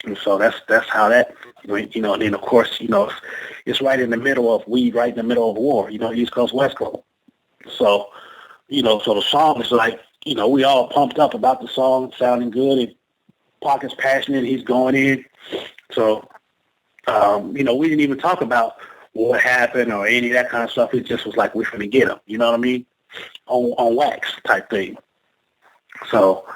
And so that's how that, and then of course, it's right in the middle of, right in the middle of war, East Coast, West Coast. So, so the song is like, we all pumped up about the song, sounding good, and Pac is passionate, he's going in. So, we didn't even talk about what happened or any of that kind of stuff. It just was like, we're going to get him, you know what I mean? On wax type thing. So,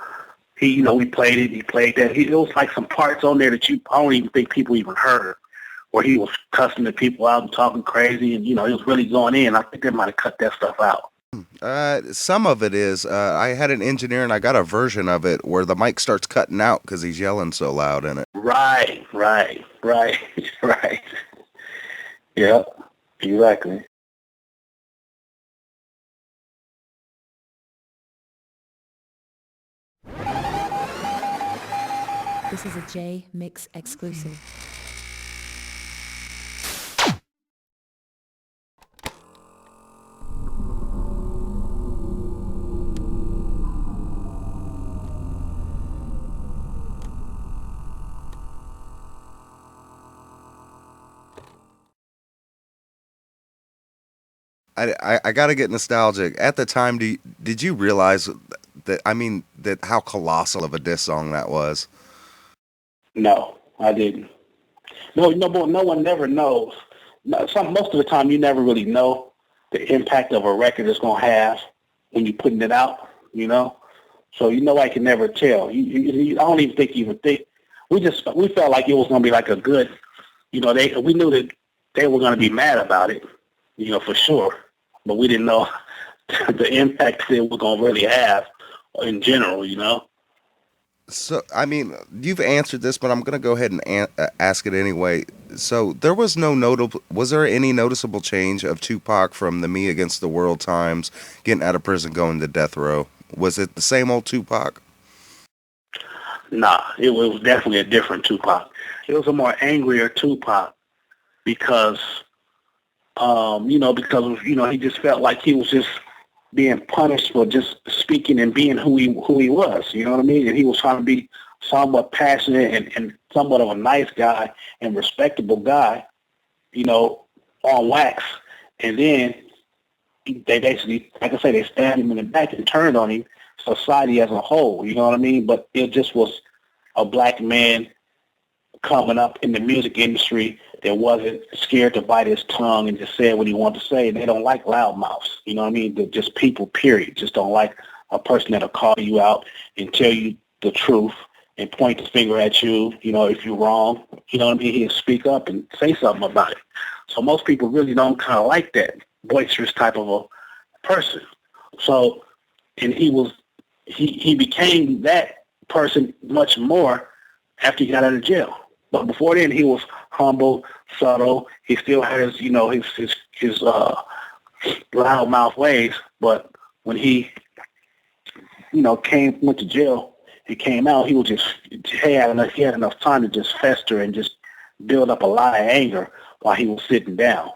we played it. He played that. It was like some parts on there that I don't even think people even heard, where he was cussing the people out and talking crazy, and he was really going in. I think they might have cut that stuff out. Some of it is. I had an engineer and I got a version of it where the mic starts cutting out because he's yelling so loud in it. Right, right, right. Yep, exactly. This is a Jmix exclusive. I got to get nostalgic. At the time, did you realize that, I mean, that how colossal of a diss song that was? No, I didn't. But no one never knows. No, most of the time, you never really know the impact of a record is going to have when you're putting it out, So I can never tell. I don't even think you would think. We felt like it was going to be like a good, we knew that they were going to be mad about it, for sure. But we didn't know the impact it was going to really have in general. So, I mean, you've answered this, but I'm going to go ahead and ask it anyway. So, was there any noticeable change of Tupac from the Me Against the World times, getting out of prison, going to death row? Was it the same old Tupac? Nah, it was definitely a different Tupac. It was a more angrier Tupac because, he just felt like he was just being punished for just speaking and being who he was. You know what I mean? And he was trying to be somewhat passionate and somewhat of a nice guy and respectable guy, on wax. And then they basically, like I say, they stabbed him in the back and turned on him. Society as a whole, you know what I mean? But it just was a black man coming up in the music industry that wasn't scared to bite his tongue and just said what he wanted to say. They don't like loudmouths, you know what I mean? They're just people, period. Just don't like a person that'll call you out and tell you the truth and point the finger at you, if you're wrong. You know what I mean? He'll speak up and say something about it. So most people really don't kind of like that boisterous type of a person. So, and he became that person much more after he got out of jail. But before then, he was humble, subtle. He still has, his loudmouth ways. But when he, went to jail, he came out. He had enough time to just fester and just build up a lot of anger while he was sitting down.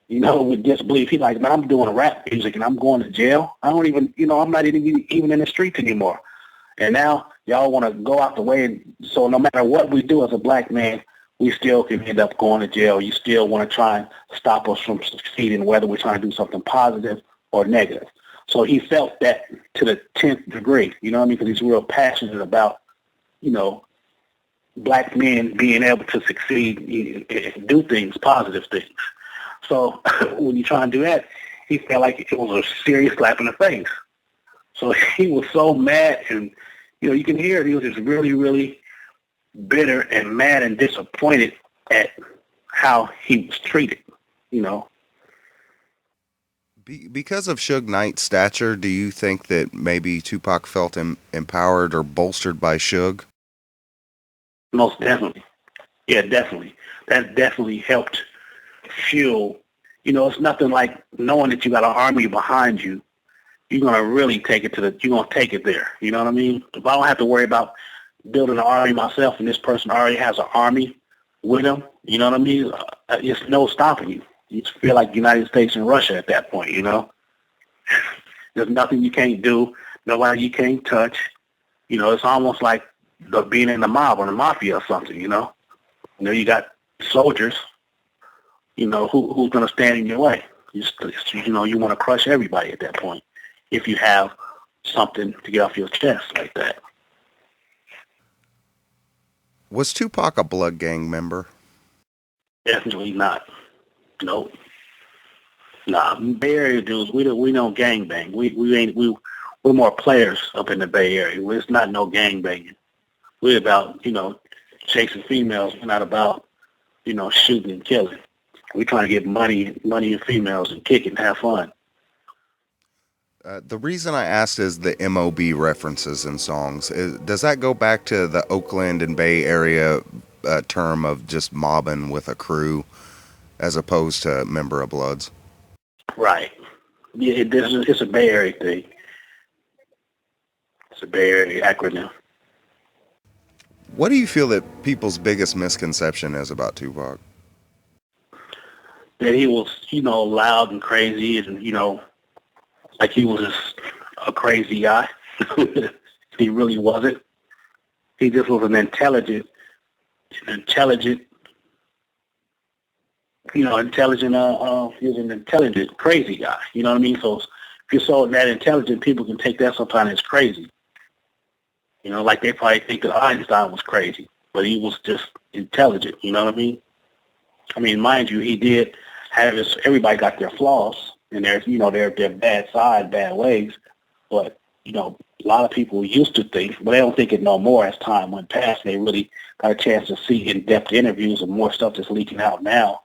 With disbelief, he's like, man, I'm doing rap music and I'm going to jail. I don't even, I'm not even in the streets anymore. And now y'all want to go out the way. And so no matter what we do as a black man, we still can end up going to jail. You still want to try and stop us from succeeding, whether we're trying to do something positive or negative. So he felt that to the 10th degree, you know what I mean? Because he's real passionate about, black men being able to succeed and do things, positive things. So when you try and do that, he felt like it was a serious slap in the face. So he was so mad, and, you can hear it. He was just really, really bitter and mad and disappointed at how he was treated, Because of Suge Knight's stature, do you think that maybe Tupac felt empowered or bolstered by Suge? Most definitely. Yeah, definitely. That definitely helped fuel. It's nothing like knowing that you got an army behind you. You're going to really you're going to take it there. You know what I mean? If I don't have to worry about building an army myself and this person already has an army with him, you know what I mean? It's no stopping you. You feel like the United States and Russia at that point, There's nothing you can't do, nobody you can't touch. It's almost like being in the mob or the mafia or something, you know. You know, you got soldiers, you know, who's going to stand in your way. You know, you want to crush everybody at that point if you have something to get off your chest like that. Was Tupac a Blood Gang member? Definitely not. Nope. Nah, Bay Area dudes, we don't gang bang. We're more players up in the Bay Area. It's not no gang banging. We're about, you know, chasing females. We're not about, you know, shooting and killing. We're trying to get money and females and kick and have fun. The reason I asked is the MOB references in songs. Does that go back to the Oakland and Bay Area term of just mobbing with a crew as opposed to member of Bloods? Right. Yeah, it's a Bay Area thing. It's a Bay Area acronym. What do you feel that people's biggest misconception is about Tupac? That he was, you know, loud and crazy and, you know, like he was just a crazy guy. He really wasn't. He just was an intelligent, he was an intelligent, crazy guy. You know what I mean? So if you're so that intelligent, people can take that sometimes as crazy. You know, like they probably think that Einstein was crazy, but he was just intelligent. You know what I mean? I mean, mind you, he did have his, everybody got their flaws and their, you know, their bad side, bad ways. But, you know, a lot of people used to think, but they don't think it no more as time went past. They really got a chance to see in-depth interviews and more stuff that's leaking out now.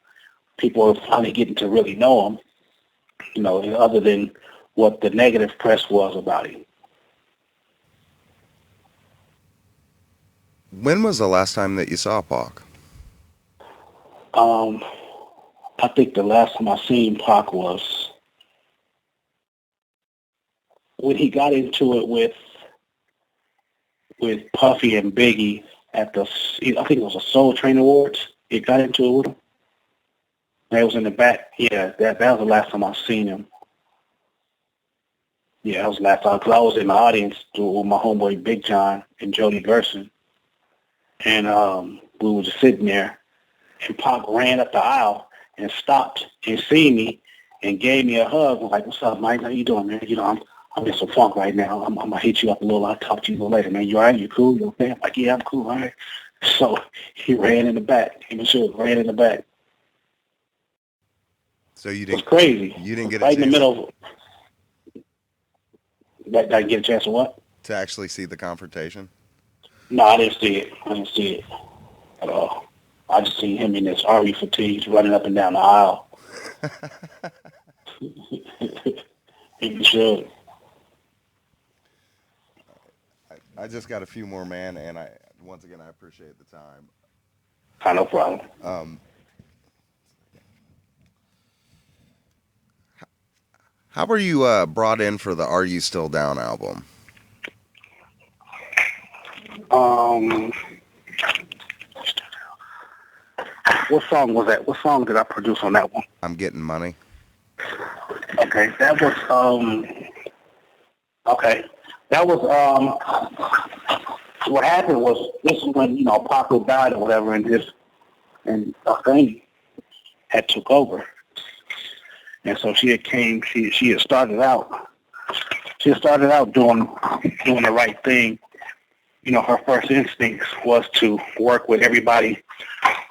People are finally getting to really know him, you know, other than what the negative press was about him. When was the last time that you saw Pac? I think the last time I seen Pac was when he got into it with Puffy and Biggie at the, I think it was a Soul Train Awards. He got into it with him. That was in the back. Yeah, that was the last time I seen him. Yeah, that was the last time, because I was in the audience with my homeboy Big John and Jody Gerson. And we were just sitting there, and Pac ran up the aisle and stopped and seen me and gave me a hug. I'm like, "What's up, Mike? How you doing, man? You know, I'm in some funk right now. I'm gonna hit you up a little. I'll talk to you a little later, man. You all right? You cool? You okay?" I'm like, "Yeah, I'm cool. All right." So he ran in the back. Him and Suge ran in the back. So you It didn't? was crazy. You didn't get right a in the chance middle. Did I get a chance to what? to actually see the confrontation? No, I didn't see it. I didn't see it at all. I just seen him in his army fatigues running up and down the aisle. He should. I just got a few more, man, and once again I appreciate the time. No problem. How were you brought in for the Are You Still Down album? What song was that? What song did I produce on that one? I'm Getting Money. Okay, that was what happened was, this is when, you know, Pac died or whatever, and a thing had took over. And so she had started out doing the right thing. You know, her first instinct was to work with everybody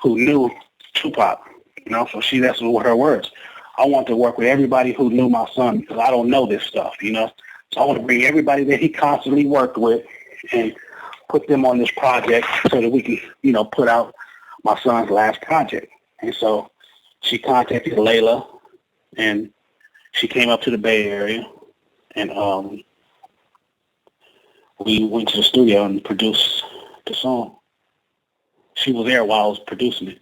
who knew Tupac. You know, so that's what her words. I want to work with everybody who knew my son, because I don't know this stuff, you know. So I want to bring everybody that he constantly worked with and put them on this project so that we can, you know, put out my son's last project. And so she contacted Layla, and she came up to the Bay Area, and we went to the studio and produced the song. She was there while I was producing it.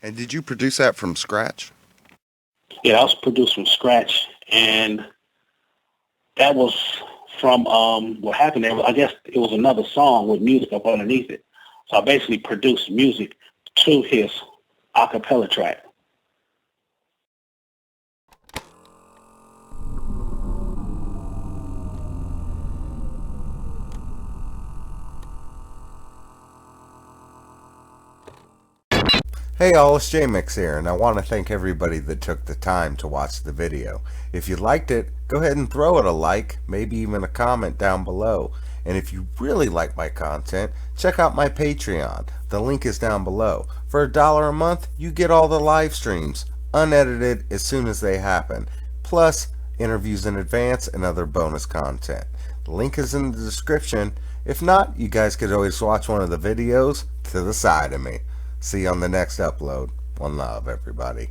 And did you produce that from scratch? Yeah, that was produced from scratch, and that was from what happened there. I guess it was another song with music up underneath it. So I basically produced music to his a cappella track. Hey all, it's Jmix here, and I want to thank everybody that took the time to watch the video. If you liked it, go ahead and throw it a like, maybe even a comment down below. And if you really like my content, check out my Patreon. The link is down below. For $1 a month, you get all the live streams, unedited as soon as they happen, plus interviews in advance and other bonus content. The link is in the description. If not, you guys could always watch one of the videos to the side of me. See you on the next upload. One love, everybody.